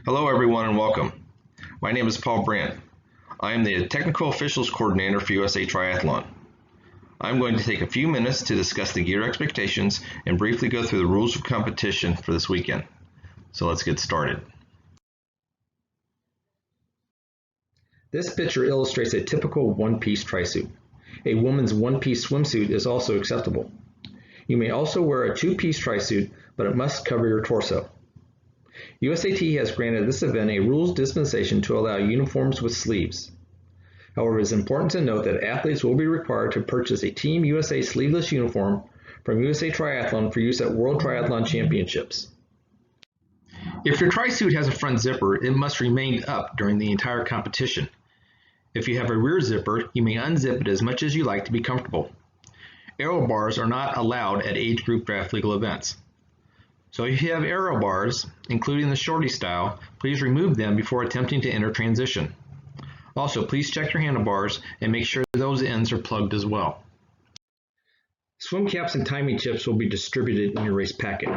Hello everyone and welcome. My name is Paul Brandt. I am the Technical Officials Coordinator for USA Triathlon. I'm going to take a few minutes to discuss the gear expectations and briefly go through the rules of competition for this weekend. So let's get started. This picture illustrates a typical one-piece tri-suit. A woman's one-piece swimsuit is also acceptable. You may also wear a two-piece tri-suit, but it must cover your torso. USAT has granted this event a rules dispensation to allow uniforms with sleeves. However, it is important to note that athletes will be required to purchase a Team USA sleeveless uniform from USA Triathlon for use at World Triathlon Championships. If your tri-suit has a front zipper, it must remain up during the entire competition. If you have a rear zipper, you may unzip it as much as you like to be comfortable. Aero bars are not allowed at age group draft legal events. So if you have aero bars, including the shorty style, please remove them before attempting to enter transition. Also, please check your handlebars and make sure those ends are plugged as well. Swim caps and timing chips will be distributed in your race packet.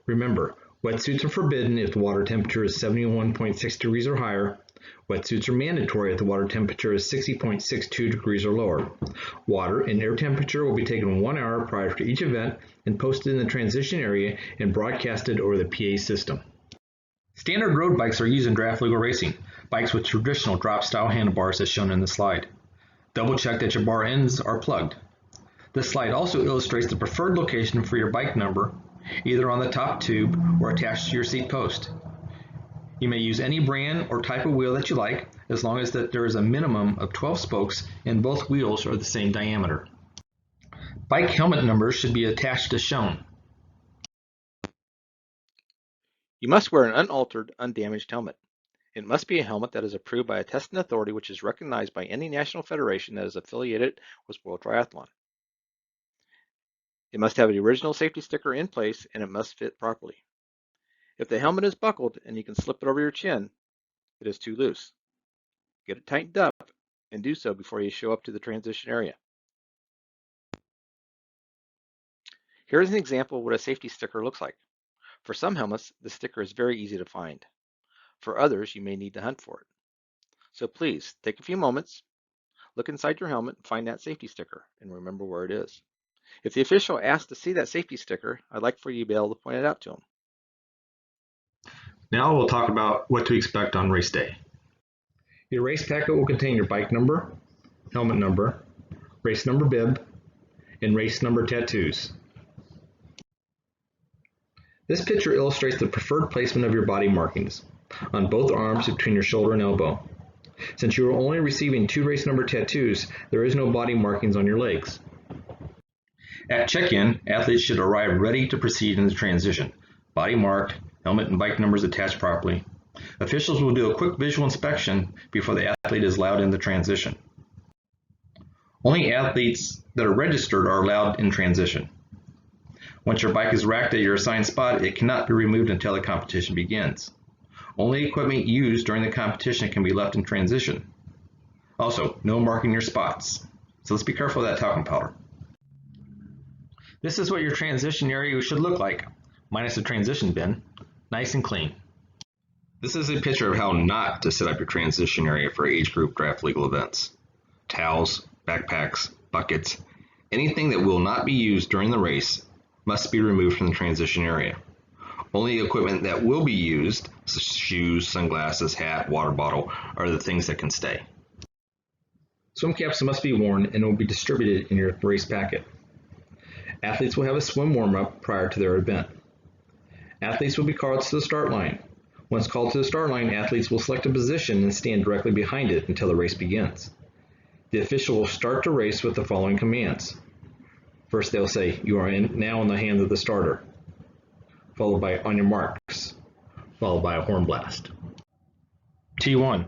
Remember, wetsuits are forbidden if the water temperature is 71.6 degrees or higher. Wetsuits are mandatory if the water temperature is 60.62 degrees or lower. Water and air temperature will be taken 1 hour prior to each event and posted in the transition area and broadcasted over the PA system. Standard road bikes are used in draft legal racing, bikes with traditional drop style handlebars as shown in the slide. Double check that your bar ends are plugged. This slide also illustrates the preferred location for your bike number, either on the top tube or attached to your seat post. You may use any brand or type of wheel that you like, as long as that there is a minimum of 12 spokes and both wheels are the same diameter. Bike helmet numbers should be attached as shown. You must wear an unaltered, undamaged helmet. It must be a helmet that is approved by a testing authority which is recognized by any national federation that is affiliated with World Triathlon. It must have the original safety sticker in place and it must fit properly. If the helmet is buckled and you can slip it over your chin, it is too loose. Get it tightened up and do so before you show up to the transition area. Here is an example of what a safety sticker looks like. For some helmets, the sticker is very easy to find. For others, you may need to hunt for it. So please, take a few moments, look inside your helmet and find that safety sticker and remember where it is. If the official asks to see that safety sticker, I'd like for you to be able to point it out to him. Now we'll talk about what to expect on race day. Your race packet will contain your bike number, helmet number, race number bib, and race number tattoos. This picture illustrates the preferred placement of your body markings on both arms between your shoulder and elbow. Since you are only receiving 2 race number tattoos, there is no body markings on your legs. At check-in, athletes should arrive ready to proceed in the transition, body marked, helmet and bike numbers attached properly. Officials will do a quick visual inspection before the athlete is allowed in the transition. Only athletes that are registered are allowed in transition. Once your bike is racked at your assigned spot, it cannot be removed until the competition begins. Only equipment used during the competition can be left in transition. Also, no marking your spots. So let's be careful of that talcum powder. This is what your transition area should look like, minus the transition bin, nice and clean. This is a picture of how not to set up your transition area for age group draft legal events. Towels, backpacks, buckets, anything that will not be used during the race must be removed from the transition area. Only equipment that will be used, such as shoes, sunglasses, hat, water bottle, are the things that can stay. Swim caps must be worn and will be distributed in your race packet. Athletes will have a swim warm-up prior to their event. Athletes will be called to the start line. Once called to the start line, athletes will select a position and stand directly behind it until the race begins. The official will start the race with the following commands. First, they'll say, "You are now in the hands of the starter," followed by "on your marks," followed by a horn blast. T1.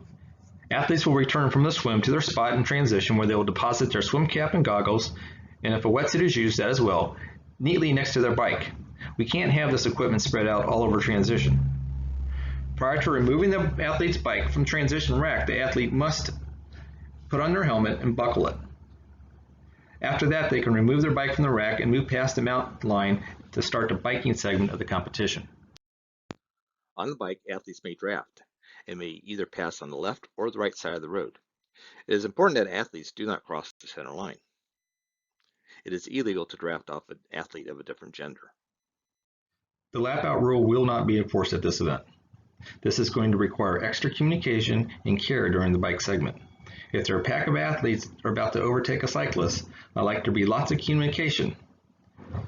Athletes will return from the swim to their spot in transition where they will deposit their swim cap and goggles, and if a wetsuit is used, that as well, neatly next to their bike. We can't have this equipment spread out all over transition. Prior to removing the athlete's bike from transition rack, the athlete must put on their helmet and buckle it. After that, they can remove their bike from the rack and move past the mount line to start the biking segment of the competition. On the bike, athletes may draft and may either pass on the left or the right side of the road. It is important that athletes do not cross the center line. It is illegal to draft off an athlete of a different gender. The lap out rule will not be enforced at this event. This is going to require extra communication and care during the bike segment. If there are a pack of athletes are about to overtake a cyclist, I'd like there to be lots of communication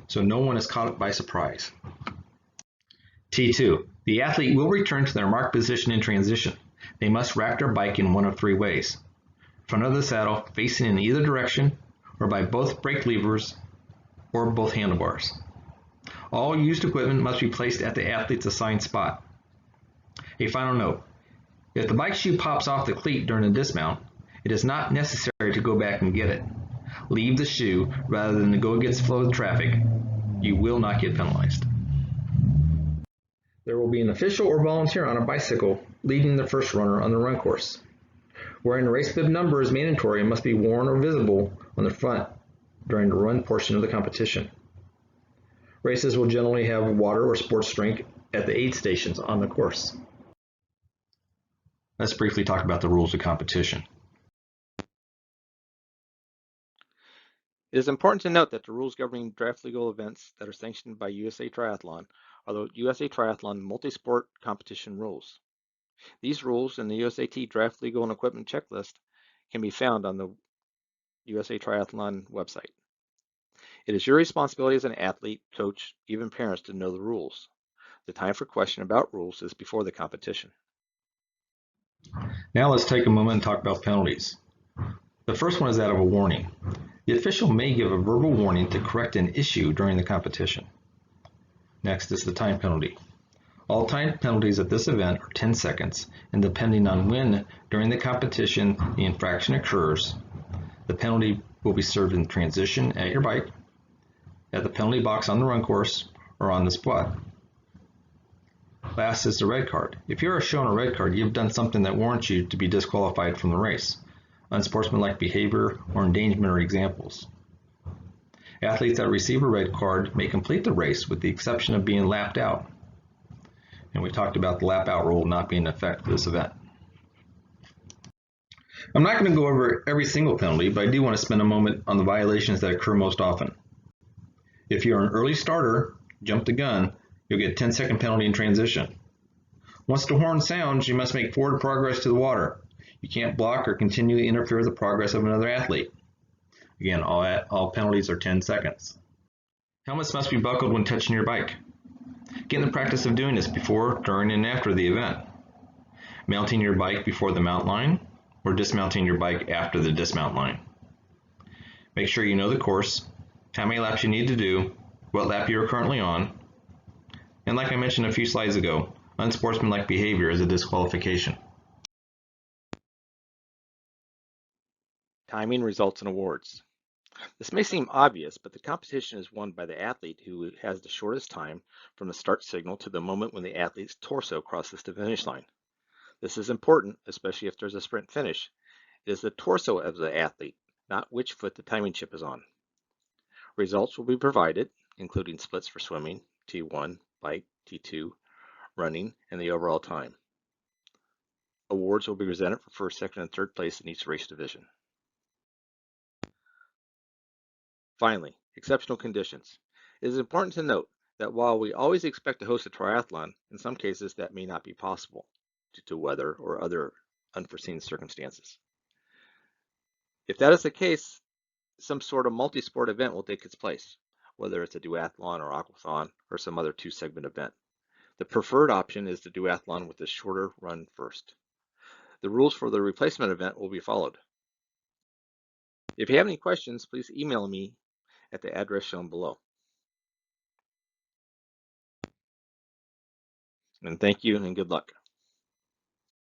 so no one is caught by surprise. T2. The athlete will return to their marked position in transition. They must rack their bike in one of three ways: front of the saddle, facing in either direction, or by both brake levers or both handlebars. All used equipment must be placed at the athlete's assigned spot. A final note: if the bike shoe pops off the cleat during a dismount, it is not necessary to go back and get it. Leave the shoe rather than to go against the flow of traffic. You will not get penalized. There will be an official or volunteer on a bicycle leading the first runner on the run course. Wearing a race bib number is mandatory and must be worn or visible on the front during the run portion of the competition. Races will generally have water or sports drink at the aid stations on the course. Let's briefly talk about the rules of competition. It is important to note that the rules governing draft legal events that are sanctioned by USA Triathlon are the USA Triathlon multi-sport competition rules. These rules and the USAT draft legal and equipment checklist can be found on the USA Triathlon website. It is your responsibility as an athlete, coach, even parents to know the rules. The time for question about rules is before the competition. Now let's take a moment and talk about penalties. The first one is that of a warning. The official may give a verbal warning to correct an issue during the competition. Next is the time penalty. All time penalties at this event are 10 seconds, and depending on when during the competition the infraction occurs, the penalty will be served in transition at your bike, at the penalty box on the run course, or on the spot. Last is the red card. If you are shown a red card, you've done something that warrants you to be disqualified from the race. Unsportsmanlike behavior or endangerment are examples. Athletes that receive a red card may complete the race with the exception of being lapped out. And we talked about the lap out rule not being in effect for this event. I'm not going to go over every single penalty, but I do want to spend a moment on the violations that occur most often. If you're an early starter, jump the gun, you'll get a 10-second penalty in transition. Once the horn sounds, you must make forward progress to the water. You can't block or continually interfere with the progress of another athlete. Again, all penalties are 10 seconds. Helmets must be buckled when touching your bike. Get in the practice of doing this before, during, and after the event. Mounting your bike before the mount line, or dismounting your bike after the dismount line. Make sure you know the course, how many laps you need to do, what lap you are currently on, and like I mentioned a few slides ago, unsportsmanlike behavior is a disqualification. Timing, results, and awards. This may seem obvious, but the competition is won by the athlete who has the shortest time from the start signal to the moment when the athlete's torso crosses the finish line. This is important, especially if there's a sprint finish. It is the torso of the athlete, not which foot the timing chip is on. Results will be provided, including splits for swimming, T1, bike, T2, running, and the overall time. Awards will be presented for first, second, and third place in each race division. Finally, exceptional conditions. It is important to note that while we always expect to host a triathlon, in some cases that may not be possible due to weather or other unforeseen circumstances. If that is the case, some sort of multi-sport event will take its place, whether it's a duathlon or aquathon or some other two-segment event. The preferred option is the duathlon with the shorter run first. The rules for the replacement event will be followed. If you have any questions, please email me at the address shown below. And thank you and good luck.